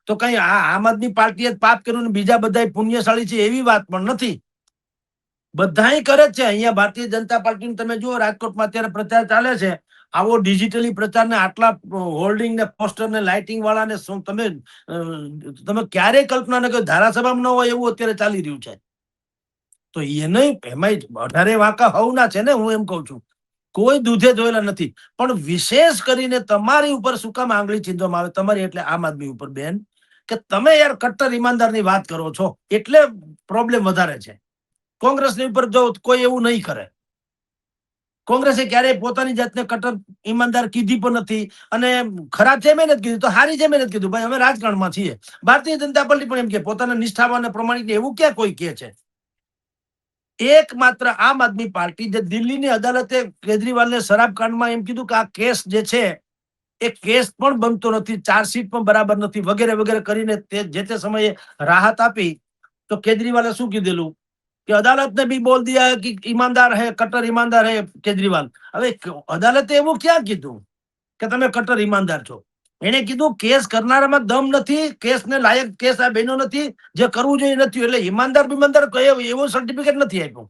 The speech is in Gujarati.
તો કઈ આમ આદમી પાર્ટીએ પાપ કર્યું બીજા બધા પુણ્યશાળી છે એવી વાત પણ નથી. બધાય કરે છે. અહીંયા ભારતીય જનતા પાર્ટી તમે જુઓ, રાજકોટમાં અત્યારે પ્રચાર ચાલે છે, આવો ડિજિટલી પ્રચાર ને આટલા હોર્ડિંગ ને પોસ્ટર ને લાઇટિંગ વાળા ને તમે ક્યારેય કલ્પના ન કરો, ધારાસભામાં ન હોય એવું અત્યારે ચાલી રહ્યું છે. તો એ નહીં, એમાં 18 વાંકા હવના છે ને, હું એમ કઉ છું, કોઈ દૂધે ધોયેલા નથી. પણ વિશેષ કરીને તમારી ઉપર શું કામ આંગળી ચીંધવામાં આવે? તમારી એટલે આમ આદમી ઉપર બેન, કે તમે યાર કટ્ટર ઈમાનદારની વાત કરો છો એટલે પ્રોબ્લેમ વધારે છે. કોંગ્રેસની ઉપર જો કોઈ એવું નહીં કરે. કોંગ્રેસે ક્યારેય પોતાની જાતને કટ્ટર ઈમાનદાર કીધી પણ નથી, અને ખરાબ છે મહેનત કીધું તો સારી છે મહેનત કીધું. ભાઈ અમે રાજકારણમાં છીએ. ભારતીય જનતા પાર્ટી પણ એમ કે પોતાના નિષ્ઠાવાન અને પ્રમાણિક એવું ક્યાં કોઈ કે છે? એકમાત્ર આમ આદમી પાર્ટી જે દિલ્હીની અદાલતે કેજરીવાલને શરાબ કાંડમાં એમ કીધું કે આ કેસ જે છે એ કેસ પણ બનતો નથી, ચાર્જશીટ પણ બરાબર નથી, વગેરે વગેરે કરીને જે તે સમયે રાહત આપી. તો કેજરીવાલે શું કીધેલું कि अदालत ने भी बोल दिया है कि ईमानदार है, कट्टर ईमानदार है केजरीवाल. હવે અદાલતે એવું ક્યાં કીધું કે તમે કટ્ટર ઈમાનદાર છો? એને કીધું કેસ કરનારામાં દમ નથી, કેસને લાયક કેસ આ બન્યો નથી, જે કરવું જોઈએ નથી, એટલે ઈમાનદાર બીમાનદાર એવો સર્ટિફિકેટ નથી આપ્યો.